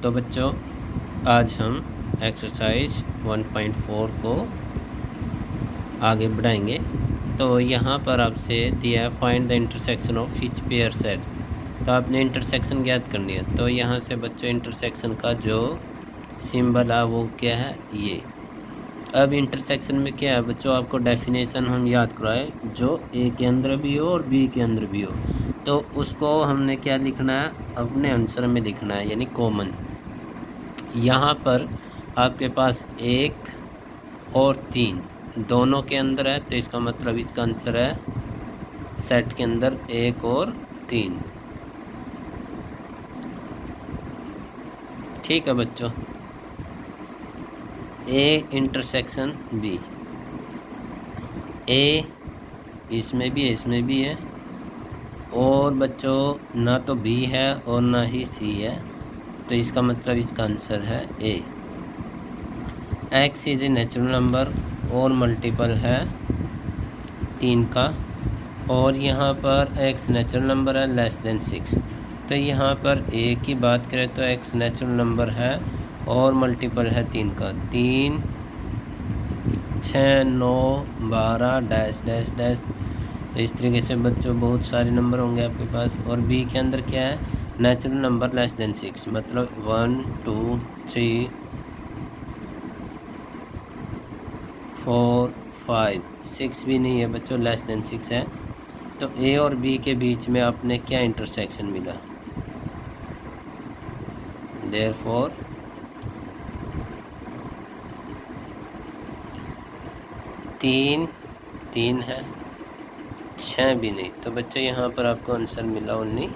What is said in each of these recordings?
तो बच्चों आज हम एक्सरसाइज 1.4 को आगे बढ़ाएंगे। तो यहाँ पर आपसे दिया है find the intersection of each pair set. तो आपने इंटरसेक्शन ज्ञात करनी है। तो यहाँ से बच्चों इंटरसेक्शन का जो सिंबल है वो क्या है, ये। अब इंटरसेक्शन में क्या है बच्चों, आपको डेफिनेशन हम याद कराए, जो ए के अंदर भी हो और बी के अंदर भी हो, तो उसको हमने क्या लिखना है, अपने आंसर में लिखना है, यानी कॉमन। यहाँ पर आपके पास 1 और 3 दोनों के अंदर है, तो इसका मतलब इसका आंसर है सेट के अंदर 1 और 3। ठीक है बच्चों। ए इंटरसेक्शन बी, ए इसमें भी है, इसमें भी है, और बच्चों ना तो बी है और ना ही सी है, तो इसका मतलब इसका आंसर है A. X is a natural number और मल्टीपल है 3 का, और यहाँ पर एक्स नेचुरल नंबर है लेस देन 6। तो यहाँ पर ए की बात करें तो एक्स नेचुरल नंबर है और मल्टीपल है 3 का, 3 6 9 12 डैश डैश डैश। तो इस तरीके से बच्चों बहुत सारे नंबर होंगे आपके पास। और बी के अंदर क्या है, नेचुरल नंबर लेस देन 6, मतलब 1 2 3 4 5 6 भी नहीं है बच्चों, लेस देन 6 है। तो ए और बी के बीच में आपने क्या इंटरसेक्शन मिला, देयरफॉर 3 3 है, 6 भी नहीं, तो बच्चों यहाँ पर आपको आंसर मिला ओनली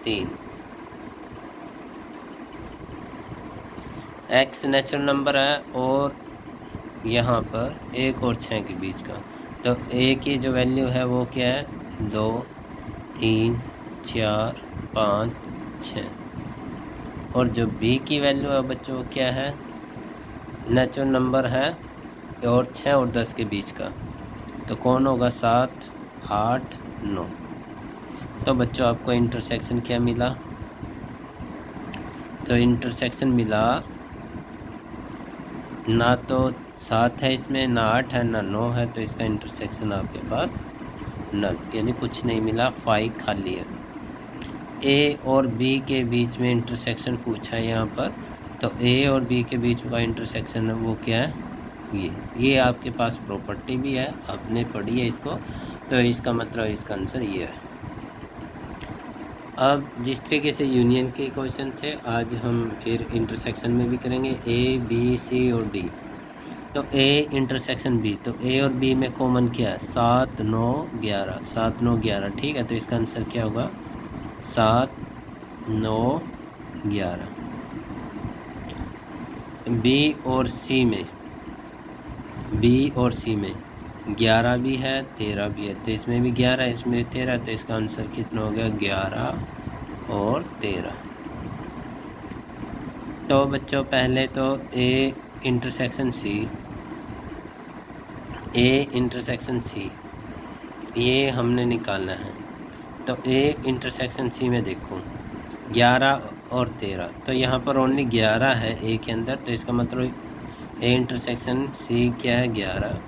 3। एक्स नेचुरल नंबर है और यहाँ पर 1 और 6 के बीच का, तो ए की जो वैल्यू है वो क्या है, 2 3 4 5 6। और जो बी की वैल्यू है बच्चों क्या है, नेचुरल नंबर है और 6 और 10 के बीच का, तो कौन होगा, 7 8 9। तो बच्चों आपको इंटरसेक्शन क्या मिला, तो इंटरसेक्शन मिला ना तो 7 है इसमें, ना 8 है, ना 9 है, तो इसका इंटरसेक्शन आपके पास नल, यानी कुछ नहीं मिला, 5 खाली है। ए और बी के बीच में इंटरसेक्शन पूछा है यहाँ पर, तो ए और बी के बीच का इंटरसेक्शन है वो क्या है, ये आपके पास प्रॉपर्टी भी है, आपने पढ़ी है इसको, तो इसका मतलब इसका आंसर ये है। अब जिस तरीके से यूनियन के क्वेश्चन थे, आज हम फिर इंटरसेक्शन में भी करेंगे, ए बी सी और डी। तो ए इंटरसेक्शन बी, तो ए और बी में कॉमन क्या है, 7 9 11, 7 9 11, ठीक है, तो इसका आंसर क्या होगा, 7 9 11। बी और सी में, बी और सी में 11 भी है 13 भी है, तो इसमें भी 11 है, इसमें 13, तो इसका आंसर कितना हो गया, 11 और 13। तो बच्चों पहले तो A intersection C, A intersection C ये हमने निकालना है। तो ए इंटरसेक्शन सी में देखो 11 और 13, तो यहाँ पर ओनली 11 है ए के अंदर, तो इसका मतलब ए इंटरसेक्शन सी क्या है, 11।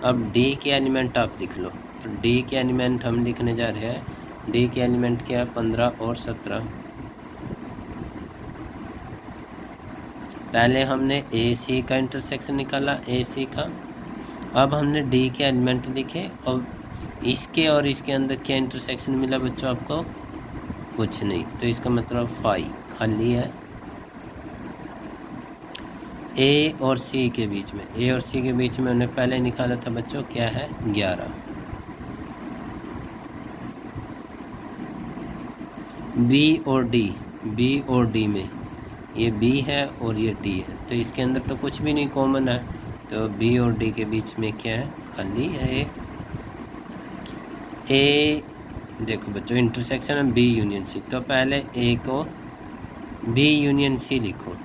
अब डी के एलिमेंट आप लिख लो, तो डी के एलिमेंट हम लिखने जा रहे हैं, डी के एलिमेंट क्या है, 15 और 17। पहले हमने ए सी का इंटरसेक्शन निकाला, ए सी का। अब हमने डी के एलिमेंट लिखे और इसके और इसके अंदर क्या इंटरसेक्शन मिला बच्चों आपको, कुछ नहीं, तो इसका मतलब 5 खाली है। ए और सी के बीच में, ए और सी के बीच में हमने पहले निकाला था बच्चों क्या है, 11। बी और डी, बी और डी में ये बी है और ये डी है, तो इसके अंदर तो कुछ भी नहीं कॉमन है, तो बी और डी के बीच में क्या है, खाली है। ए देखो बच्चों इंटरसेक्शन है बी यूनियन सी, तो पहले ए को बी यूनियन सी लिखो,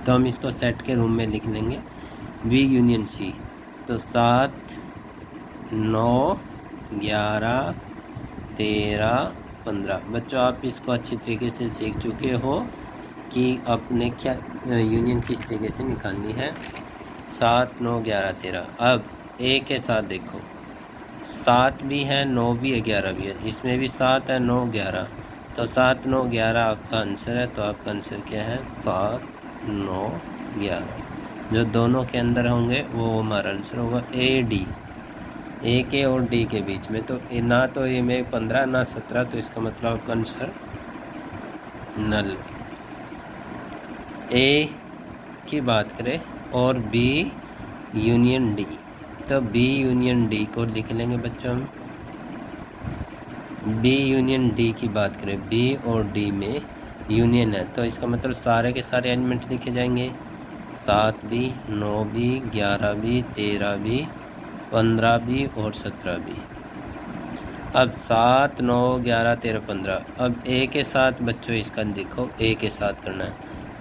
तो हम इसको सेट के रूम में लिख लेंगे, बी यूनियन सी। तो 7 9 11 13 15। बच्चों आप इसको अच्छी तरीके से सीख चुके हो, कि आपने क्या यूनियन किस तरीके से निकालनी है। 7 9 11 13। अब ए के साथ देखो 7 भी है, 9 भी है, 11 भी है, इसमें भी 7 है, 9 11, तो 7 9 11 आपका आंसर है। तो आपका आंसर क्या है 7 9 11। जो दोनों के अंदर होंगे वो हमारा आंसर होगा ए डी। ए के और डी के बीच में तो ना तो ए में 15 ना 17, तो इसका मतलब आपका आंसर नल। ए की बात करें और बी यूनियन डी, तो बी यूनियन डी को लिख लेंगे बच्चों हम। बी यूनियन डी की बात करें, बी और डी में यूनियन है, तो इसका मतलब सारे के सारे एलिमेंट लिखे जाएंगे। 7 भी, 9 भी, 11 भी, 13 भी, 15 भी और 17 भी। अब 7 9 11 13 15। अब ए के साथ बच्चों इसका देखो, ए के साथ करना है,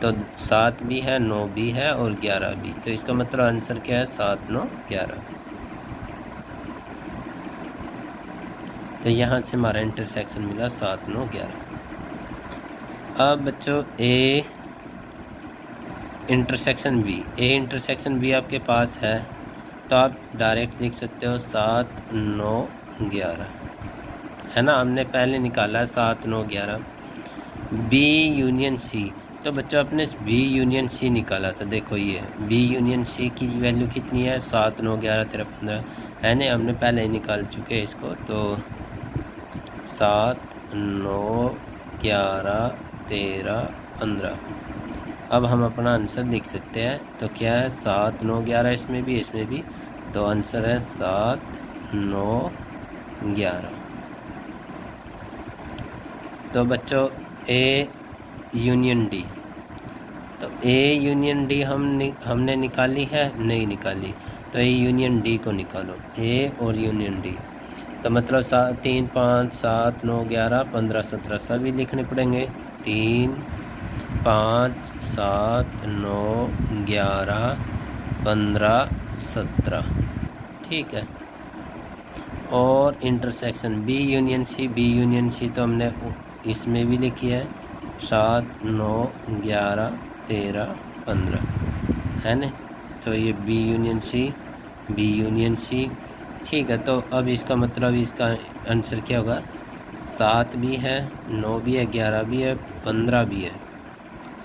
तो 7 भी है, 9 भी है और 11 भी, तो इसका मतलब आंसर क्या है 7 9 11। तो यहाँ से हमारा इंटरसेक्शन मिला 7 9 11। अब बच्चों A intersection B, A intersection B आपके पास है, तो आप डायरेक्ट लिख सकते हो 7 9 11, है ना। हमने पहले निकाला है 7 9 11। बी यूनियन सी, तो बच्चों आपने बी यूनियन सी निकाला था, देखो ये बी यूनियन सी की वैल्यू कितनी है 7 9 11 13 15, है ना, हमने पहले ही निकाल चुके हैं इसको। तो 7 9 11 13 15। अब हम अपना आंसर लिख सकते हैं, तो क्या है 7 9 11, इसमें भी, तो आंसर है 7 9 11। तो बच्चों ए यूनियन डी, तो ए यूनियन डी हमने निकाली है, नहीं निकाली, तो ए यूनियन डी को निकालो, ए और यूनियन डी, तो मतलब 3 5 7 9 11 15 17 सभी लिखने पड़ेंगे। 3 5 7 9 11 15 17, ठीक है। और intersection B union C, B union C तो हमने इसमें भी लिखी है 7 9 11 13 15, है ना। तो ये B union C, B union C, ठीक है। तो अब इसका मतलब इसका आंसर क्या होगा, 7 भी है, 9 भी है, 11 भी है, 15 भी है।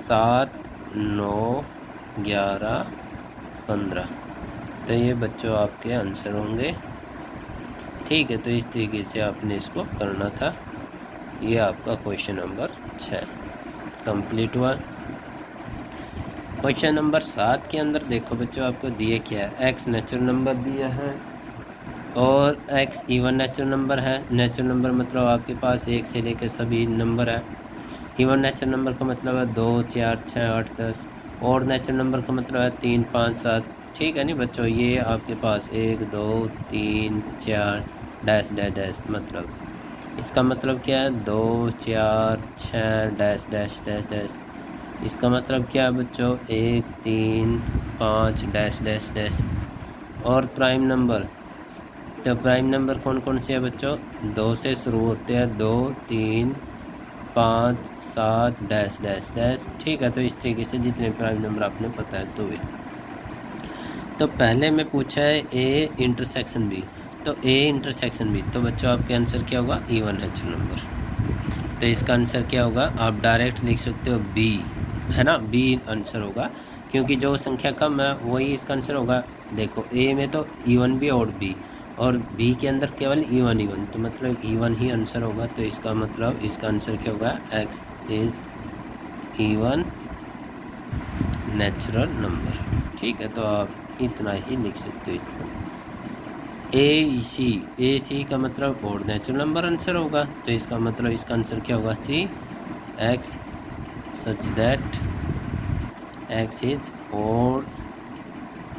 7 9 11 15, तो ये बच्चों आपके आंसर होंगे, ठीक है। तो इस तरीके से आपने इसको करना था। ये आपका क्वेश्चन नंबर 6 कंप्लीट हुआ। क्वेश्चन नंबर 7 के अंदर देखो बच्चों आपको दिए क्या है, एक्स नेचुरल नंबर दिया है और एक्स इवन नेचुरल नंबर है। नेचुरल नंबर मतलब आपके पास 1 से लेकर सभी नंबर है। इवन नेचुरल नंबर का मतलब है 2 4 6 8 10, और नेचुरल नंबर का मतलब है 3 5 7, ठीक है नहीं बच्चों। ये आपके पास 1 2 3 4 डैश डैश डैश, मतलब इसका मतलब क्या है 2 4 6 डैश डैश डैश डैश। इसका मतलब क्या है बच्चों 1 3 5 डैश डैश डैश। और प्राइम नंबर, तो प्राइम नंबर कौन कौन से है बच्चों, 2 से शुरू होते हैं, 2 3 5 7 डैश डैश डैश, ठीक है। तो इस तरीके से जितने प्राइम नंबर आपने पता है तो वे। तो पहले में पूछा है ए इंटरसेक्शन बी, तो ए इंटरसेक्शन बी, तो बच्चों आपके आंसर क्या होगा इवन नेचुरल नंबर। तो इसका आंसर क्या होगा, आप डायरेक्ट लिख सकते हो बी, है ना, बी आंसर होगा, क्योंकि जो संख्या कम है वही इसका आंसर होगा। देखो ए में तो इवन भी और बी, और बी के अंदर केवल इवन इवन, तो मतलब इवन ही आंसर होगा। तो इसका मतलब इसका आंसर क्या होगा, x is even natural number, ठीक है। तो आप इतना ही लिख सकते हो इसको। ए सी का मतलब और नेचुरल नंबर आंसर होगा, तो इसका मतलब इसका आंसर क्या होगा C, x such that x is और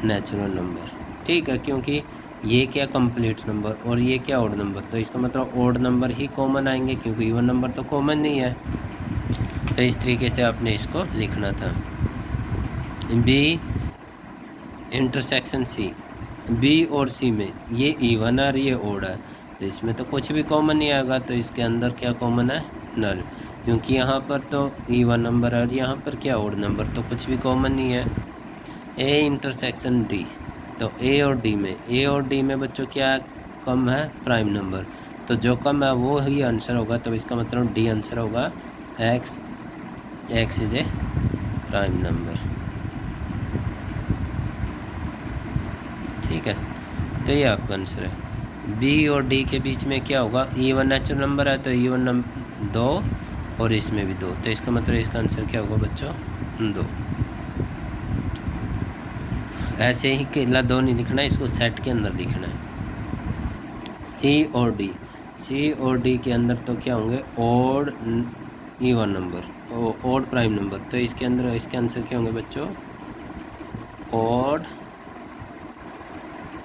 नेचुरल नंबर, ठीक है। क्योंकि ये क्या कंप्लीट नंबर और ये क्या ऑड नंबर, तो इसका मतलब ऑड नंबर ही कॉमन आएंगे, क्योंकि इवन नंबर तो कॉमन नहीं है। तो इस तरीके से आपने इसको लिखना था। बी इंटरसेक्शन सी, बी और सी में ये इवन है और ये ओड है, तो इसमें तो कुछ भी कॉमन नहीं आएगा, तो इसके अंदर क्या कॉमन है, नल। क्योंकि यहाँ पर तो इवन नंबर है और यहाँ पर क्या ऑड नंबर, तो कुछ भी कॉमन नहीं है। ए इंटरसेक्शन डी, तो ए और डी में बच्चों क्या कम है, प्राइम नंबर, तो जो कम है वो ही आंसर होगा। तो इसका मतलब डी आंसर होगा। X is A prime number. ठीक है, तो ये आपका आंसर है। बी और डी के बीच में क्या होगा, इवन नेचुरल नंबर है तो इवन नंबर 2 और इसमें भी 2, तो इसका मतलब इसका आंसर क्या होगा बच्चों, 2। ऐसे ही केला 2 नहीं लिखना है, इसको सेट के अंदर लिखना है। सी और डी के अंदर तो क्या होंगे, odd even number, odd prime number, तो इसके अंदर इसके आंसर क्या होंगे बच्चों, ओड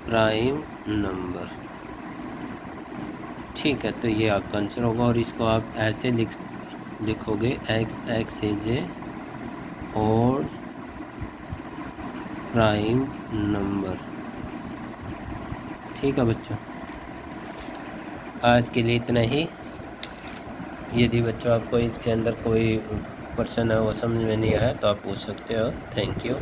प्राइम नंबर। ठीक है, तो ये आपका आंसर होगा और इसको आप ऐसे लिखोगे, x is a odd prime number. ठीक है बच्चों, आज के लिए इतना ही। यदि बच्चों आपको इसके अंदर कोई क्वेश्चन है वो समझ में नहीं आया तो आप पूछ सकते हो। Thank you.